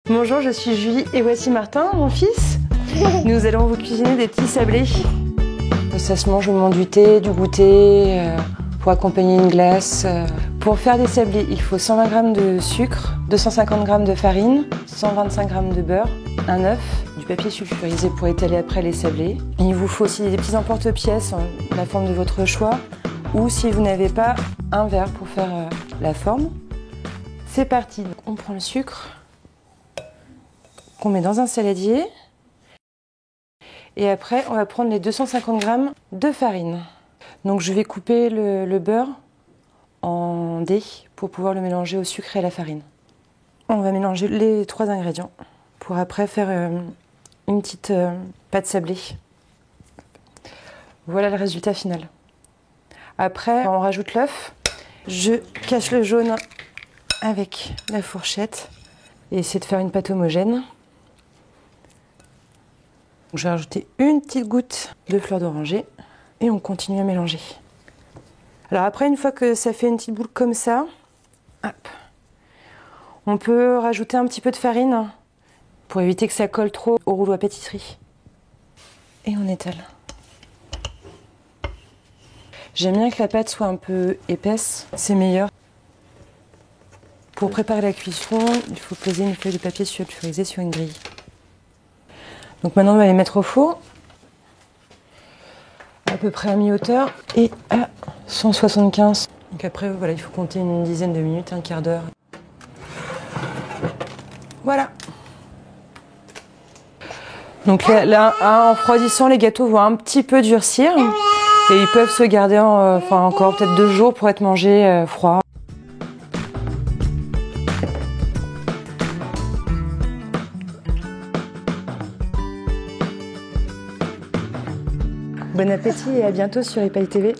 Bonjour, je suis Julie et voici Martin, mon fils. Nous allons vous cuisiner des petits sablés. Ça se mange au moment du thé, du goûter, pour accompagner une glace. Pour faire des sablés, il faut 120 g de sucre, 250 g de farine, 125 g de beurre, un œuf, du papier sulfurisé pour étaler après les sablés. Et il vous faut aussi des petits emporte-pièces, la forme de votre choix, ou si vous n'avez pas, un verre pour faire la forme. C'est parti, donc, on prend le sucre qu'on met dans un saladier. Et après, on va prendre les 250 g de farine. Donc je vais couper le beurre en dés pour pouvoir le mélanger au sucre et à la farine. On va mélanger les 3 ingrédients pour après faire une petite pâte sablée. Voilà le résultat final. Après, on rajoute l'œuf. Je cache le jaune avec la fourchette et essayer de faire une pâte homogène. Je vais rajouter une petite goutte de fleur d'oranger et on continue à mélanger. Alors après, une fois que ça fait une petite boule comme ça, hop, on peut rajouter un petit peu de farine pour éviter que ça colle trop au rouleau à pâtisserie. Et on étale. J'aime bien que la pâte soit un peu épaisse, c'est meilleur. Pour préparer la cuisson, il faut poser une feuille de papier sulfurisé sur une grille. Donc maintenant, on va les mettre au four, à peu près à mi-hauteur et à 175. Donc après, voilà, il faut compter une dizaine de minutes, un quart d'heure. Voilà. Donc là, en refroidissant, les gâteaux vont un petit peu durcir et ils peuvent se garder encore peut-être 2 jours pour être mangés froids. Bon appétit et à bientôt sur Epaille TV.